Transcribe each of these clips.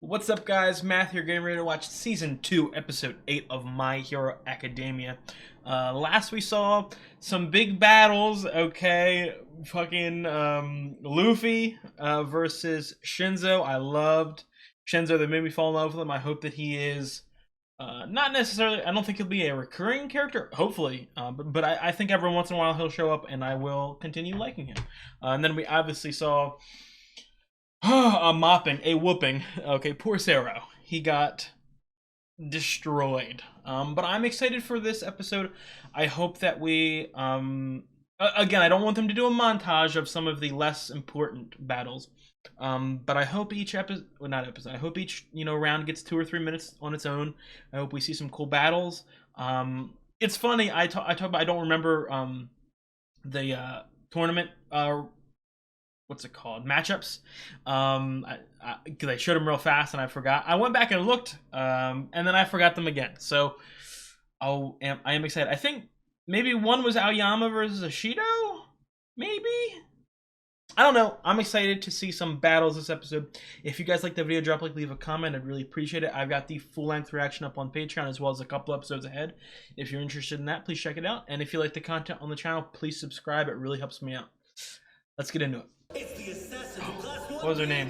What's up, guys? Matt here, getting ready to watch Season 2, Episode 8 of My Hero Academia. Last we saw some big battles, okay? Fucking Luffy versus Shinzo. I loved Shinzo. They made me fall in love with him. I hope that he is not necessarily, I don't think he'll be a recurring character, hopefully. But I think every once in a while he'll show up and I will continue liking him. And then we obviously saw a whooping. Okay, poor Zero. He got destroyed. But I'm excited for this episode. I hope that we, again, I don't want them to do a montage of some of the less important battles. But I hope each episode, well, not episode, I hope each, round gets 2 or 3 minutes on its own. I hope we see some cool battles. It's funny, I talk about, I don't remember, the, tournament, what's it called, matchups, because I showed them real fast and I forgot. I went back and looked, and then I forgot them again. So I am excited. I think maybe one was Aoyama versus Ashido, maybe. I don't know. I'm excited to see some battles this episode. If you guys like the video, drop a like, leave a comment. I'd really appreciate it. I've got the full-length reaction up on Patreon as well as a couple episodes ahead. If you're interested in that, please check it out. And if you like the content on the channel, please subscribe. It really helps me out. Let's get into it. What was her name?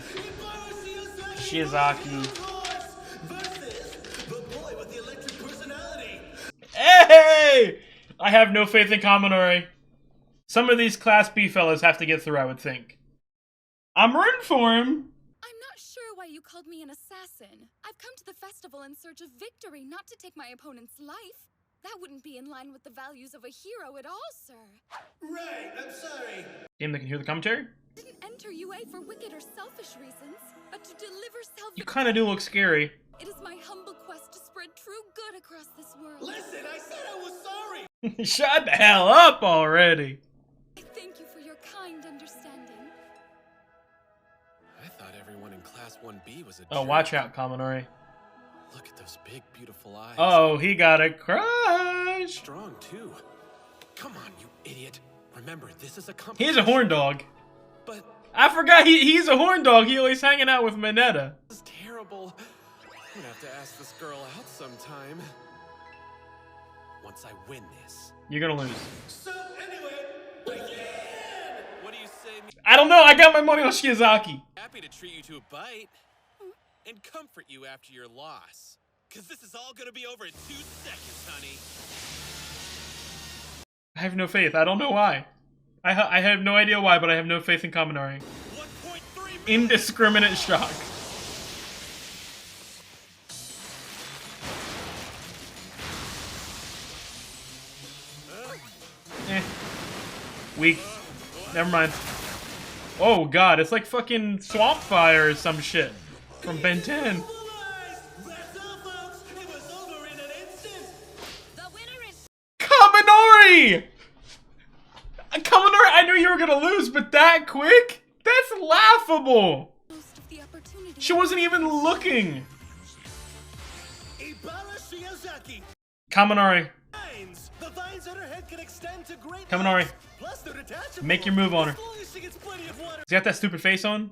Shiozaki. Hey! I have no faith in Kaminari. Some of these Class B fellas have to get through, I would think. I'm rooting for him. I'm not sure why you called me an assassin. I've come to the festival in search of victory, not to take my opponent's life. That wouldn't be in line with the values of a hero at all, sir. Right, I'm sorry. Damn, they can hear the commentary? Didn't enter UA for wicked or selfish reasons, but to deliver self. You kind of do look scary. It is my humble quest to spread true good across this world. Listen, I said I was sorry. Shut the hell up already. I thank you for your kind understanding. I thought everyone in Class 1B was a Oh, watch out, Kaminari. Look at those big, beautiful eyes. Oh, he got a crush. Strong, too. Come on, you idiot. Remember, this is a competition. He's a horn dog. But I forgot he's a horn dog. He always hanging out with Mineta. this is terrible. I'm gonna have to ask this girl out sometime. Once I win this. You're gonna lose. So, anyway, begin! What do you say? I don't know. I got my money on Shiozaki. Happy to treat you to a bite and comfort you after your loss. Because this is all gonna be over in 2 seconds, honey. I have no faith. I don't know why. I have no idea why, but I have no faith in Kaminari. 1.3 million. Indiscriminate shock. Weak. Never mind. Oh god, it's like fucking Swamp Fire or some shit from Ben 10. Kaminari! Kaminari, I knew you were gonna lose, but that quick? That's laughable! Most of the opportunity. She wasn't even looking! Kaminari. Kaminari. Make your move on her. She got that stupid face on?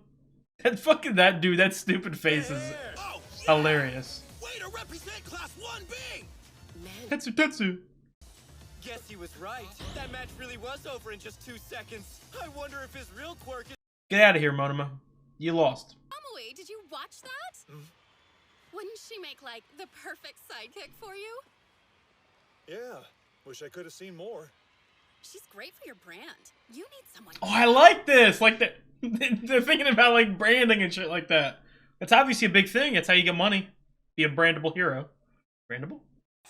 That fucking, that dude, that stupid face is hilarious. Way to represent Class 1B! Tetsu. Guess he was right. That match really was over in just 2 seconds. I wonder if his real quirk is... Get out of here, Monoma. You lost. Amelie, did you watch that? Wouldn't she make, like, the perfect sidekick for you? Yeah, wish I could have seen more. She's great for your brand. You need someone. Oh, I like this! Like, they're thinking about, like, branding and shit like that. It's obviously a big thing. It's how you get money. Be a brandable hero. Brandable?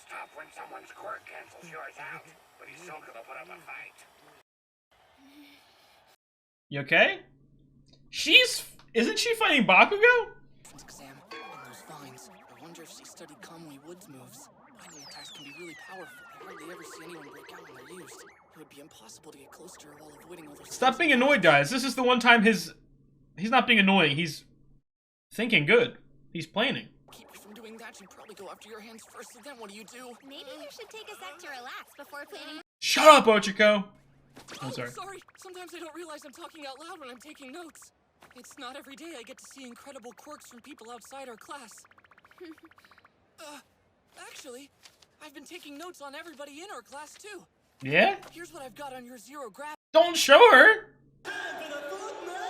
Stop when someone's quirk cancels yours out, but he's still gonna put up a fight. You okay? Isn't she fighting Bakugo? Exam and those vines. I wonder if she studied Kamui Wood's moves. Lightning attacks can be really powerful. I hardly ever see anyone break out when they're used. It would be impossible to get close to her while avoiding all those. Stop being annoyed, guys. This is the one time he's not being annoying. He's thinking good. He's planning. Keep you from doing that. You'd probably go after your hands first, and then what do? Maybe you should take a sec to relax before planning. Shut up, Ochiko. I'm sorry. Sorry. Sometimes I don't realize I'm talking out loud when I'm taking notes. It's not every day I get to see incredible quirks from people outside our class. Actually, I've been taking notes on everybody in our class too. Yeah? Here's what I've got on your zero gravity. Don't show her!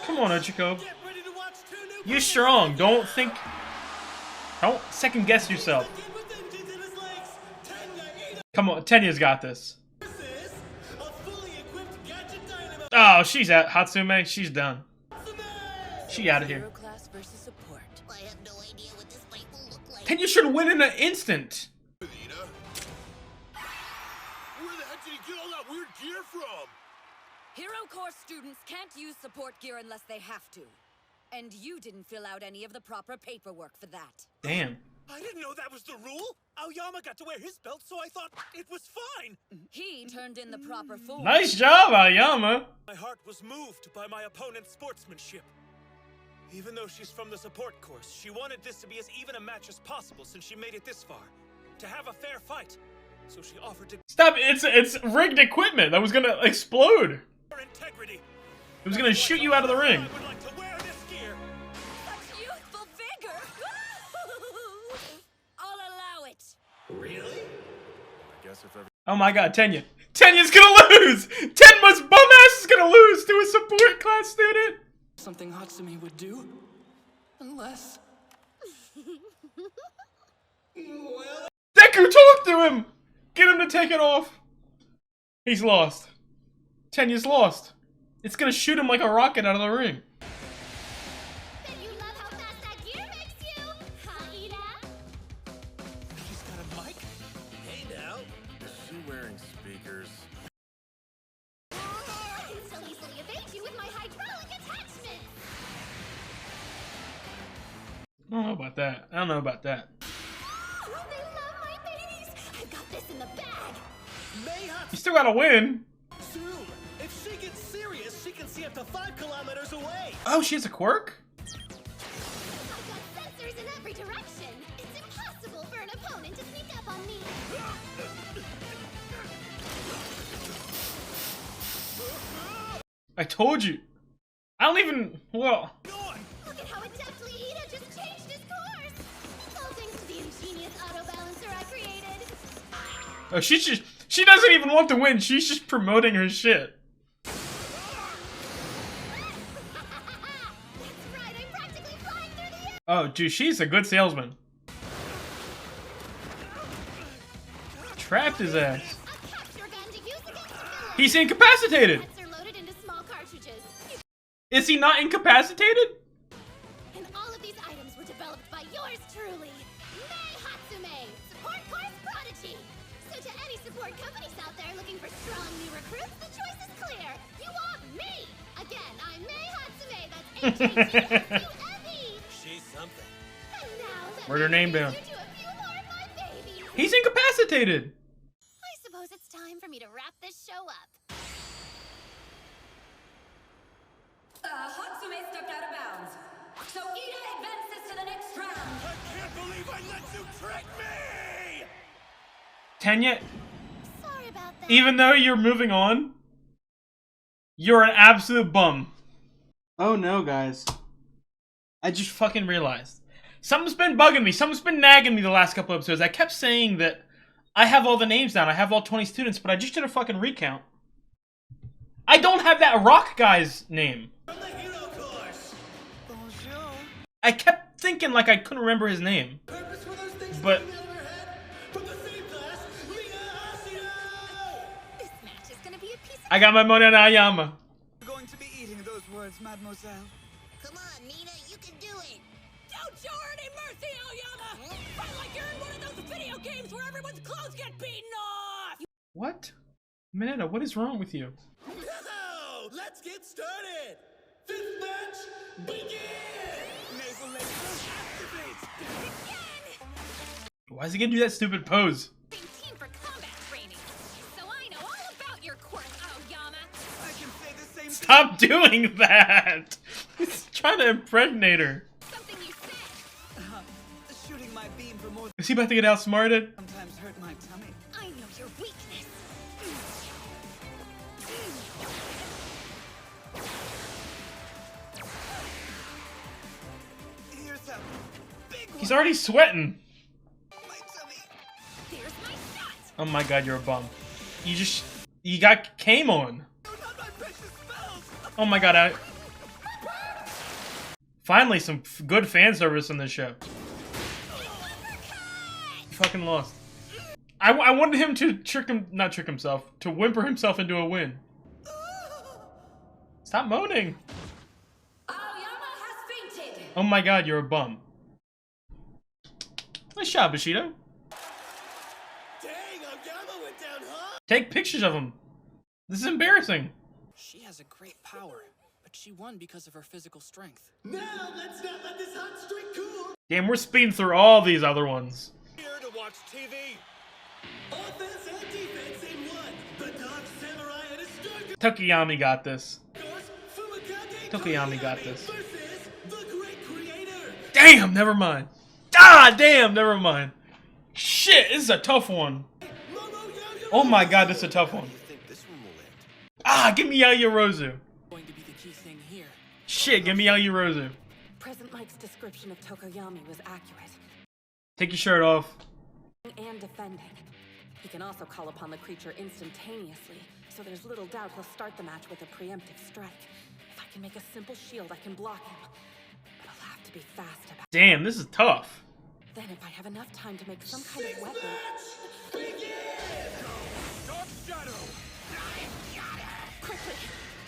Come on, Ochiko. Get ready to watch two new You strong. Don't think... Don't second guess yourself. kid with engines in his legs. Tenya Ida Come on, Tenya's got this. versus a fully equipped gadget dynamo. Oh, she's out. Hatsume, she's done. She out of here. Zero class versus support. I have no idea what this fight will look like. Tenya should win in an instant. Where the heck did he get all that weird gear from? Hero Corps students can't use support gear unless they have to. And you didn't fill out any of the proper paperwork for that. Damn. I didn't know that was the rule. Aoyama got to wear his belt, so I thought it was fine. He turned in the proper form. Nice job, Aoyama. My heart was moved by my opponent's sportsmanship. Even though she's from the support course, she wanted this to be as even a match as possible since she made it this far. To have a fair fight. So she offered to Stop, it's rigged equipment that was gonna explode. her integrity. It was gonna shoot you out of the ring. I would like to wear this gear. Such youthful vigor! I'll allow it. Really? I guess if every Oh my god, Tenya. Tenya's gonna lose! Tenma's bum ass is gonna lose to a support class student! Something Hatsumi would do. Unless... Deku, talk to him! Get him to take it off. He's lost. Tenya's lost. It's gonna shoot him like a rocket out of the ring. Bet you love how fast that gear makes you, huh, Ida? He's got a mic? Hey now. Is she wearing speakers? I can still easily evade you with my hydraulic attachment. I don't know about that. I don't know about that. Oh, they love my babies. I've got this in the bag. Mayhaps You still gotta win. soon. If she gets serious, she can see up to 5 kilometers away. Oh, she has a quirk? I've got sensors in every direction. It's impossible for an opponent to sneak up on me. I told you. I don't even... Well... Look at how adeptly Ida just changed his course. All thanks to the ingenious auto balancer I created. Oh, she doesn't even want to win. She's just promoting her shit. That's right, I'm practically flying through the air. Oh, dude, she's a good salesman. Trapped his ass. A capture gun to use against villains. He's incapacitated. Sets are loaded into small cartridges. Is he not incapacitated? And all of these items were developed by yours truly, Mei Hatsume, support course prodigy. So to any support companies out there looking for strong new recruits, the choice is clear. You want me. Again, I'm Mei Hatsume. That's H-A-T-S-U-M-E. She's something. And now let Write her me name down. introduce you to a few more of my babies. He's incapacitated. I suppose it's time for me to wrap this show up. Hatsume stepped out of bounds. So Ida advances to the next round. I can't believe I let you trick me! Tenya, Sorry about that. even though you're moving on, you're an absolute bum. Oh no, guys. I just fucking realized. Something's been bugging me. Something's been nagging me the last couple episodes. I kept saying that I have all the names down. I have all 20 students, but I just did a fucking recount. I don't have that rock guy's name. From the hero course. Bonjour. I kept thinking like I couldn't remember his name. Purpose for those things But- sticking out of her head? From the same class, Ria Hashino! This match is gonna be a piece of... I got my money on Aoyama. We're going to be eating those words, mademoiselle. Come on, Nina, you can do it. Don't show her any mercy, Aoyama! Fight like you're in one of those video games where everyone's clothes get beaten off! What? Minetta, what is wrong with you? Now, let's get started! Fifth match, begin! Naval laser activate! Why is he gonna do that stupid pose? Team for combat training. So I know all about your quirk, Aoyama. I can say the same Stop doing that! He's trying to impregnate her. Something you said. thing. Shooting my beam for more Is he about to get outsmarted? sometimes hurt my tummy. I know your weakness. He's already sweating. My tummy. There's my shot! Oh my god, you're a bum. You got came on. No, not my precious spells. Oh my god, finally some good fan service in this show. He fucking lost. I wanted him to not trick himself, to whimper himself into a win. Stop moaning. Aoyama has fainted. Oh my god, you're a bum. Nice job, Bushido. Dang, Aoyama went down hard. Take pictures of him. This is embarrassing. She has a great power, but she won because of her physical strength. Now let's not let this hot streak cool. Damn, we're speeding through all these other ones. Here to watch TV. Offense and defense in one. The Dark Samurai and his strike. Tokuyami got this. Fumikage Tokuyami got this. versus the Great Creator. Damn, never mind. Ah, damn, never mind. Shit, this is a tough one. Oh my god, this is a tough one. Ah, give me Yaoyorozu. Going to be the key thing here. Shit, give me Yaoyorozu. Present Mike's description of Tokoyami was accurate. Take your shirt off. And defending. He can also call upon the creature instantaneously, so there's little doubt he'll start the match with a preemptive strike. If I can make a simple shield, I can block him. But I'll have to be fast about it. Damn, this is tough. Then if I have enough time to make some kind of weapon... Dark Shadow. Quickly!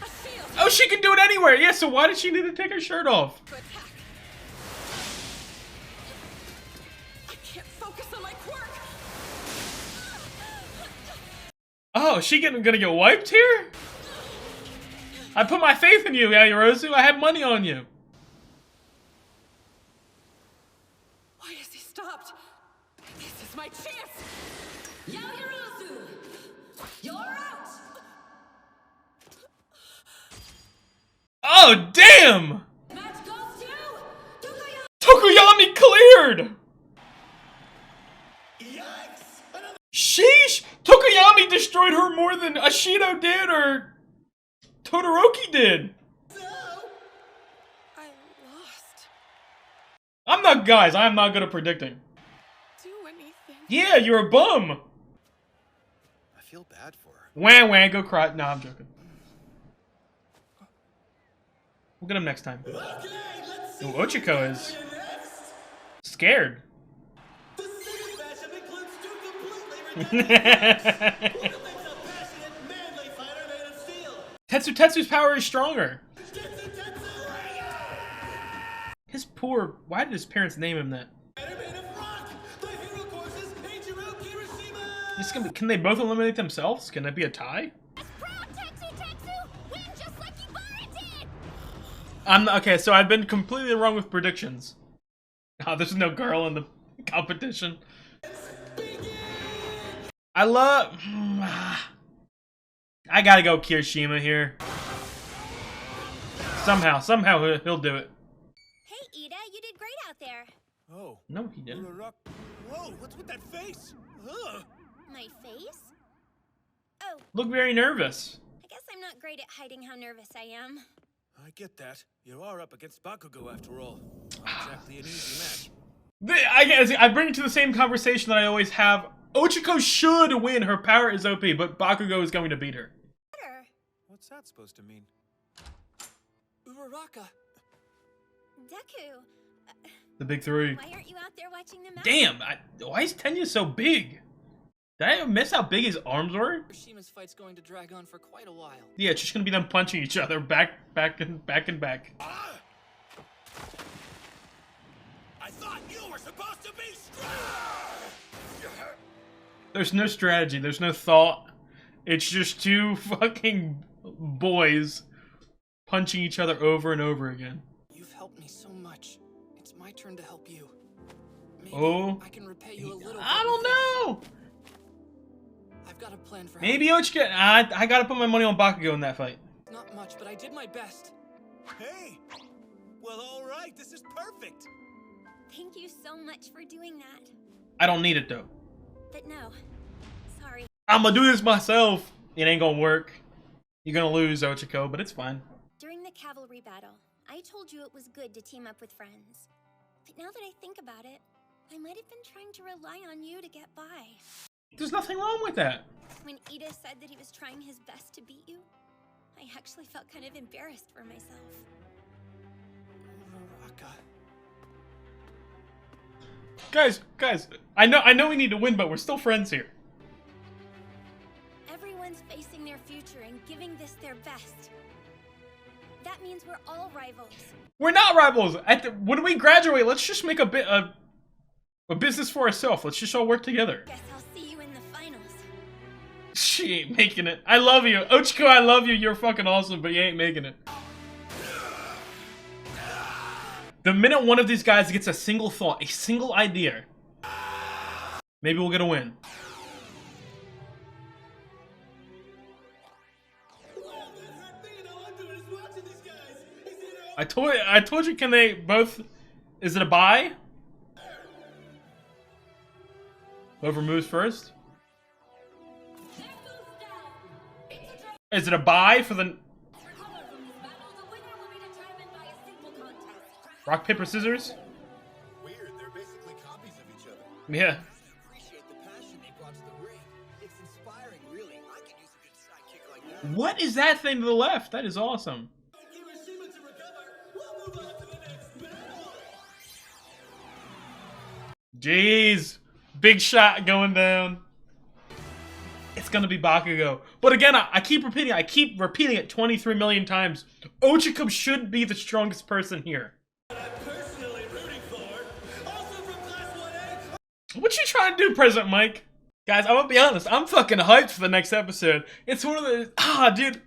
A shield! Oh, she can do it anywhere. Yeah, so why did she need to take her shirt off? To attack! I can't focus on my quirk! Oh, she gonna get wiped here? I put my faith in you, Yaoyorozu. I had money on you. Why has he stopped? This is my chance! Yaoyorozu! You're out! Oh, damn! Match goes to... Tokuyami cleared! Sheesh! Tokuyami destroyed her more than Ashido did or Todoroki did. I lost. I'm not good at predicting. Do anything. Yeah, you're a bum. I feel bad for her. Wah, go cry. Nah, I'm joking. We'll get him next time. Ooh, Ochiko is scared. Tetsu's power is stronger. His poor... Why did his parents name him that? This can, can they both eliminate themselves? Can that be a tie? Okay, so I've been completely wrong with predictions. Oh, there's no girl in the competition. I love... I gotta go Kirishima here. Somehow he'll do it. Hey, Ida, you did great out there. Oh. No, he didn't. Whoa, what's with that face? Ugh. My face? Oh, Look very nervous. I guess I'm not great at hiding how nervous I am. I get that. You are up against Bakugo after all. Not exactly an easy match. I bring it to the same conversation that I always have. Ochiko should win. Her power is OP, but Bakugo is going to beat her. Better. What's that supposed to mean? Uraraka. Deku, The big three. why aren't you out there watching the match? Damn, why is Tenya so big? Did I miss how big his arms were? Urshima's fight's going to drag on for quite a while. Yeah, it's just gonna be them punching each other back and back. Ah! I thought you were supposed to be strong! There's no strategy, there's no thought. It's just two fucking boys punching each other over and over again. You've helped me so much. It's my turn to help you. Maybe Oh. I can repay you a little. I don't know! I've got a plan for Maybe Ochika... I gotta put my money on Bakugo in that fight. Not much, but I did my best. Hey! Well, alright, this is perfect! Thank you so much for doing that. I don't need it though. But no, sorry. I'm gonna do this myself. It ain't gonna work. You're gonna lose, Ochiko, but it's fine. During the cavalry battle, I told you it was good to team up with friends. But now that I think about it, I might have been trying to rely on you to get by. There's nothing wrong with that. When Ida said that he was trying his best to beat you, I actually felt kind of embarrassed for myself. Uraraka. Guys, I know we need to win, but we're still friends here. Everyone's facing their future and giving this their best. That means we're all rivals. We're not rivals. When we graduate, let's just make a business for ourselves. Let's just all work together. Guess I'll see you in the finals. She ain't making it. I love you. Ochiko, I love you. You're fucking awesome, but you ain't making it. The minute one of these guys gets a single thought, a single idea, maybe we'll get a win. I told you, can they both... Is it a bye? Whoever moves first? Is it a bye for the... Rock, paper, scissors? Weird, they're basically copies of each other. Yeah. Appreciate the passion they brought to the ring. It's inspiring, really. I could use a good sidekick like that. What is that thing to the left? That is awesome. Hiroshima to recover. We'll move on to the next battle. Jeez. Big shot going down. It's gonna be Bakugo. But again, I keep repeating it 23 million times. Ochiko should be the strongest person here. I'm personally rooting for. Also from Class 1A. What you trying to do, President Mike? Guys, I'm gonna be honest. I'm fucking hyped for the next episode. It's one of the... dude.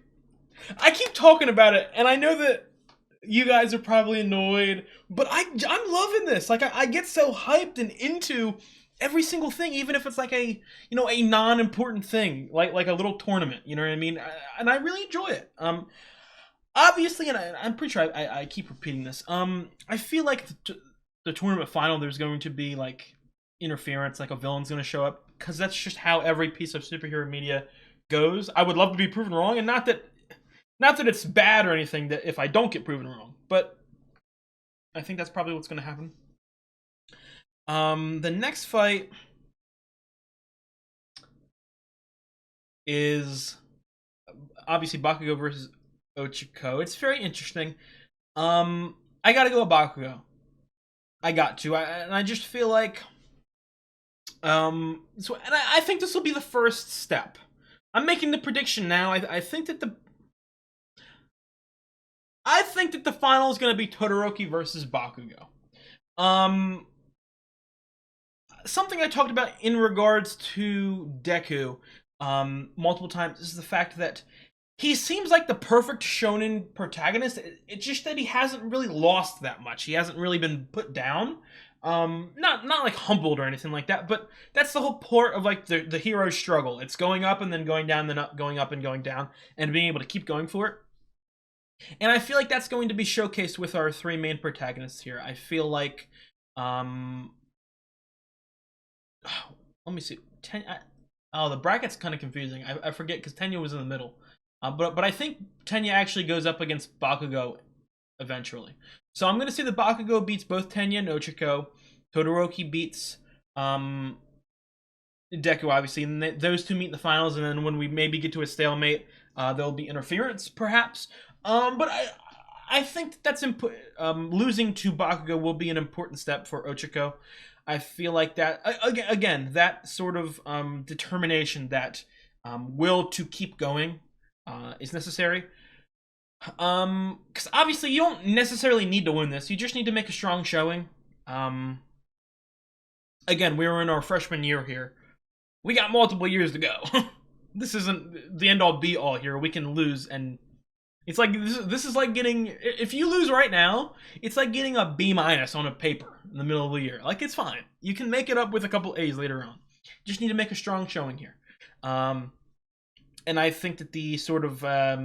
I keep talking about it, and I know that you guys are probably annoyed, but I'm loving this. Like, I get so hyped and into every single thing, even if it's like a non-important thing, like a little tournament, you know what I mean? And I really enjoy it. Obviously, and I'm pretty sure I keep repeating this, I feel like the tournament final, there's going to be, like, interference, like a villain's going to show up, because that's just how every piece of superhero media goes. I would love to be proven wrong, and not that it's bad or anything that if I don't get proven wrong, but I think that's probably what's going to happen. The next fight is obviously Bakugo versus Ochiko. It's very interesting. I gotta go with Bakugo. I got to. And I just feel like I think this will be the first step. I'm making the prediction now. I think that the final is going to be Todoroki versus Bakugo. Something I talked about in regards to Deku multiple times is the fact that he seems like the perfect shonen protagonist. It's just that he hasn't really lost that much. He hasn't really been put down. Not like humbled or anything like that, but that's the whole part of like the hero's struggle. It's going up and then going down, then up, going up and going down, and being able to keep going for it. And I feel like that's going to be showcased with our three main protagonists here. I feel like, let me see. The bracket's kind of confusing. I forget because Tenya was in the middle. But I think Tenya actually goes up against Bakugo eventually. So I'm going to say that Bakugo beats both Tenya and Ochiko. Todoroki beats Deku, obviously. And those two meet in the finals. And then when we maybe get to a stalemate, there'll be interference, perhaps. But I think that's losing to Bakugo will be an important step for Ochiko. I feel like that, again, that sort of determination, that will to keep going is necessary. Because obviously you don't necessarily need to win this. You just need to make a strong showing. Again, we were in our freshman year here. We got multiple years to go. This isn't the end-all be-all here. We can lose, and it's like this is like getting, if you lose right now, it's like getting a B- on a paper in the middle of the year. Like, it's fine. You can make it up with a couple A's later on. You just need to make a strong showing here. And I think that the sort of I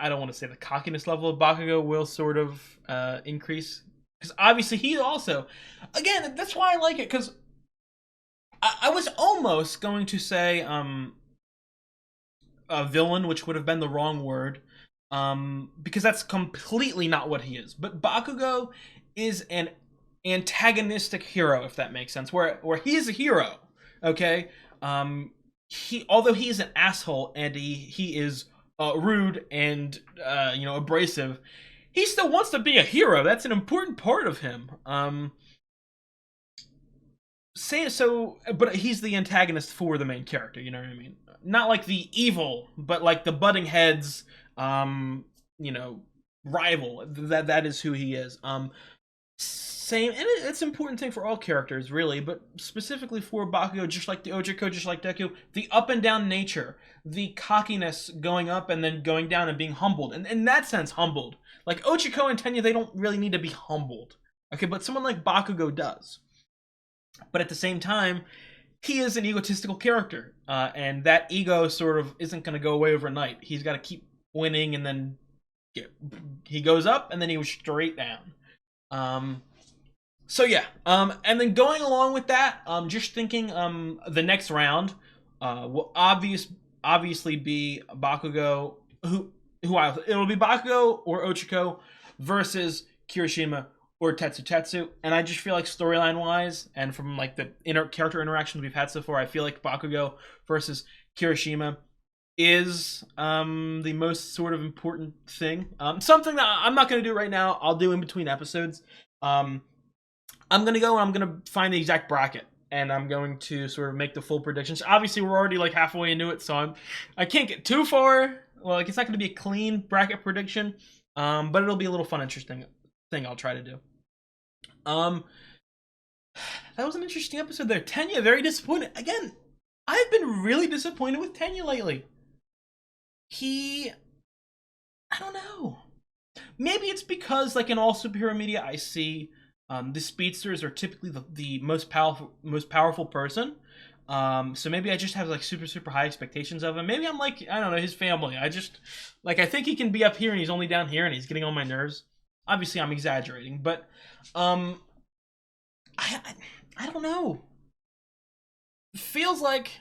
don't want to say the cockiness level of Bakugo will sort of increase, because obviously he also, again, that's why I like it, because I was almost going to say a villain, which would have been the wrong word, because that's completely not what he is. But Bakugo is an antagonistic hero, if that makes sense, where he is a hero, okay? Although he is an asshole and he is rude and abrasive, he still wants to be a hero. That's an important part of him. But he's the antagonist for the main character, you know what I mean? Not like the evil, but like the butting heads, rival. That is who he is. Same, and it's an important thing for all characters, really, but specifically for Bakugo, just like the Ochako, just like Deku, the up and down nature, the cockiness going up and then going down and being humbled, and in that sense, humbled. Like Ochako and Tenya, they don't really need to be humbled, okay, but someone like Bakugo does. But at the same time, he is an egotistical character, and that ego sort of isn't going to go away overnight. He's got to keep winning, and then he goes up, and then he was straight down. So yeah, and then going along with that, just thinking the next round will obviously be Bakugo, it'll be Bakugo or Ochako versus Kirishima or Tetsu. And I just feel like storyline wise and from like the character interactions we've had so far, I feel like Bakugo versus Kirishima is the most sort of important thing. Something that I'm not going to do right now, I'll do in between episodes. I'm going to go and I'm going to find the exact bracket, and I'm going to sort of make the full predictions. Obviously, we're already like halfway into it, so I can't get too far. Well, like it's not going to be a clean bracket prediction, but it'll be a little fun, interesting thing I'll try to do. That was an interesting episode there. Tenya, very disappointed. Again, I've been really disappointed with Tenya lately. I don't know. Maybe it's because, like in all superhero media, I see the speedsters are typically the most powerful person. So maybe I just have like super high expectations of him. Maybe I'm like, I don't know, his family. I think he can be up here and he's only down here and he's getting on my nerves. Obviously, I'm exaggerating, but I don't know. It feels like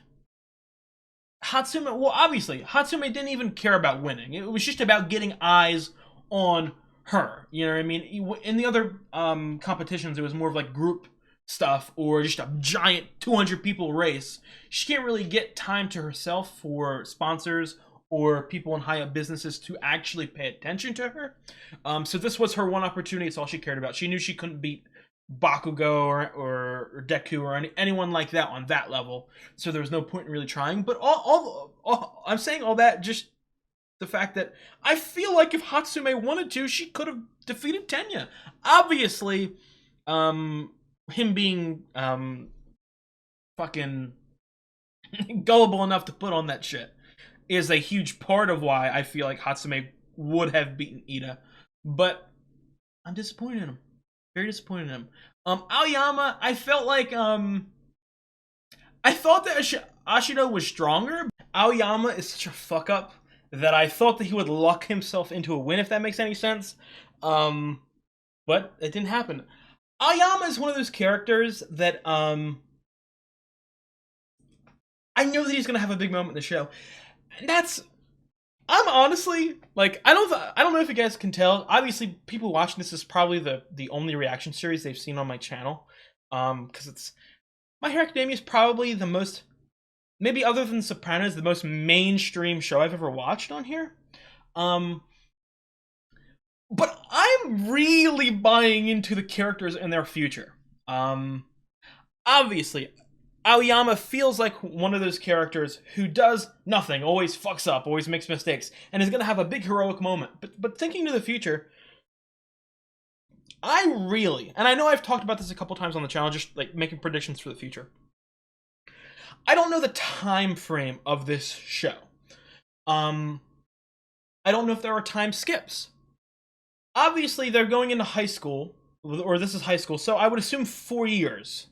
Hatsume, well, obviously, Hatsume didn't even care about winning. It was just about getting eyes on her. You know what I mean? In the other competitions, it was more of like group stuff or just a giant 200 people race. She can't really get time to herself for sponsors or people in high-up businesses to actually pay attention to her. So this was her one opportunity. It's all she cared about. She knew she couldn't beat Bakugo or Deku or anyone like that on that level, so there was no point in really trying. But all I'm saying all that, just the fact that I feel like if Hatsume wanted to, she could have defeated Tenya. Obviously, him being fucking gullible enough to put on that shit is a huge part of why I feel like Hatsume would have beaten Ida. But I'm disappointed in him. Very disappointed in him. Aoyama, I felt like, I thought that Ashido was stronger. Aoyama is such a fuck up that I thought that he would luck himself into a win, if that makes any sense. But it didn't happen. Aoyama is one of those characters that, I know that he's going to have a big moment in the show. And I'm honestly, like, I don't know if you guys can tell. Obviously, people watching this is probably the only reaction series they've seen on my channel. Because it's My Hero Academia is probably the most, maybe other than Sopranos, the most mainstream show I've ever watched on here. But I'm really buying into the characters and their future. Obviously, Aoyama feels like one of those characters who does nothing, always fucks up, always makes mistakes, and is going to have a big heroic moment. But thinking to the future, I really, and I know I've talked about this a couple times on the channel, just like making predictions for the future. I don't know the time frame of this show. I don't know if there are time skips. Obviously, they're going into high school, or this is high school, so I would assume 4 years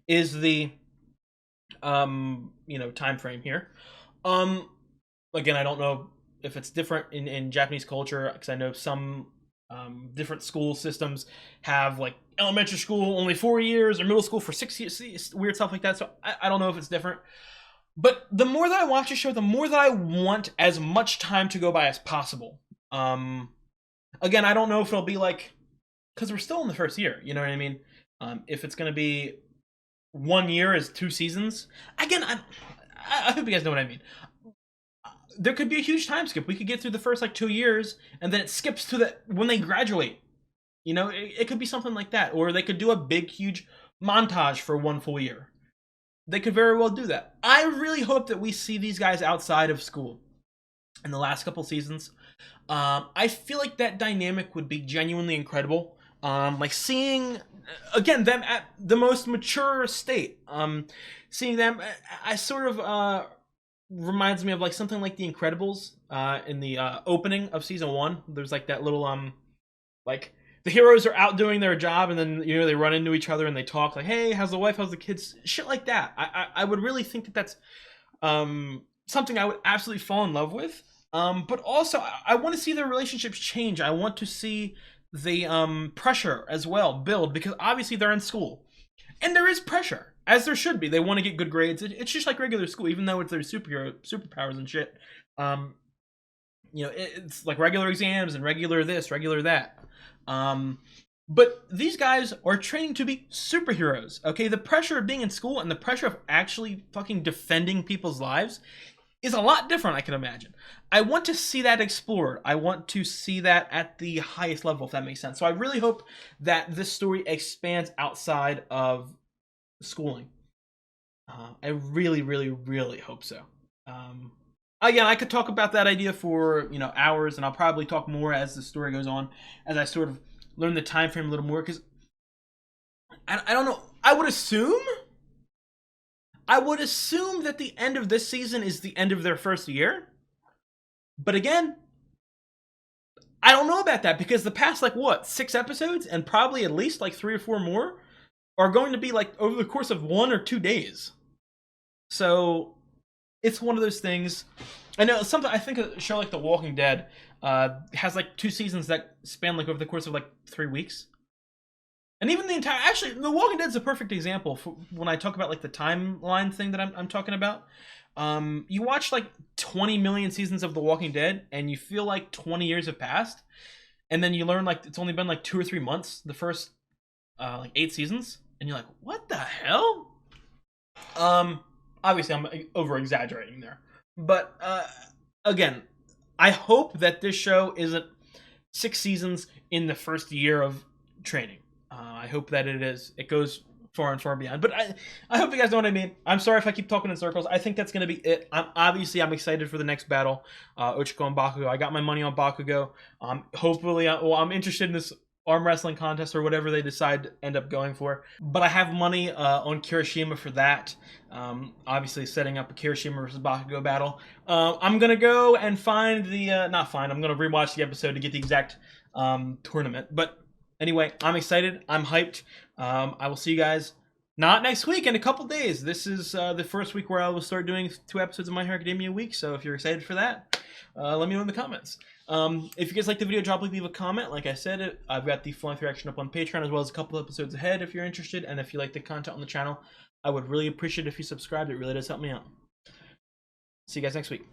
is the time frame here. Again, I don't know if it's different in Japanese culture, because I know some different school systems have like elementary school only 4 years or middle school for 6 years, weird stuff like that. So I don't know if it's different. But the more that I watch the show, the more that I want as much time to go by as possible. Again, I don't know if it'll be like, because we're still in the first year, you know what I mean? If it's going to be 1 year is 2 seasons, again, I hope you guys know what I mean. There could be a huge time skip. We could get through the first like 2 years, and then it skips to when they graduate. You know, it could be something like that, or they could do a big, huge montage for 1 full year. They could very well do that. I really hope that we see these guys outside of school in the last couple seasons. I feel like that dynamic would be genuinely incredible. Like seeing, again, them at the most mature state. Seeing them, I sort of reminds me of like something like The Incredibles in the opening of season 1. There's like that little like the heroes are out doing their job, and then you know they run into each other and they talk like, "Hey, how's the wife? How's the kids?" Shit like that. I would really think that that's something I would absolutely fall in love with. But also I want to see their relationships change. I want to see the pressure as well build, because obviously they're in school and there is pressure, as there should be. They want to get good grades. It's just like regular school, even though it's their superpowers and shit. You know, it's like regular exams and regular this, regular that. But these guys are training to be superheroes, okay? The pressure of being in school and the pressure of actually fucking defending people's lives is a lot different, I can imagine. I want to see that explored. I want to see that at the highest level, if that makes sense. So I really hope that this story expands outside of schooling. I really, really, really hope so. Again, I could talk about that idea for, you know, hours, and I'll probably talk more as the story goes on, as I sort of learn the time frame a little more, because I don't know. I would assume that the end of this season is the end of their first year. But again, I don't know about that, because the past, like, what, 6 episodes, and probably at least like 3 or 4 more, are going to be like over the course of 1 or 2 days. So it's one of those things. I know something. I think a show like The Walking Dead has like 2 seasons that span like over the course of like 3 weeks. And even the entire, actually, The Walking Dead is a perfect example for when I talk about like the timeline thing that I'm talking about. You watch like 20 million seasons of The Walking Dead, and you feel like 20 years have passed, and then you learn like it's only been like 2 or 3 months, the first like 8 seasons, and you're like, what the hell? Obviously, I'm over exaggerating there, but again, I hope that this show isn't 6 seasons in the first year of training. I hope that it goes far and far beyond. But I hope you guys know what I mean. I'm sorry if I keep talking in circles. I think that's going to be it. I'm excited for the next battle, Ochako and Bakugo. I got my money on Bakugo. Hopefully, I'm interested in this arm wrestling contest or whatever they decide to end up going for. But I have money on Kirishima for that. Obviously, setting up a Kirishima versus Bakugo battle. I'm going to go and find I'm going to rewatch the episode to get the exact tournament. But anyway, I'm excited. I'm hyped. I will see you guys not next week, in a couple days. This is the first week where I will start doing 2 episodes of My Hero Academia a week. So if you're excited for that, let me know in the comments. If you guys like the video, leave a comment. Like I said, I've got the full-length reaction up on Patreon, as well as a couple episodes ahead if you're interested. And if you like the content on the channel, I would really appreciate it if you subscribed. It really does help me out. See you guys next week.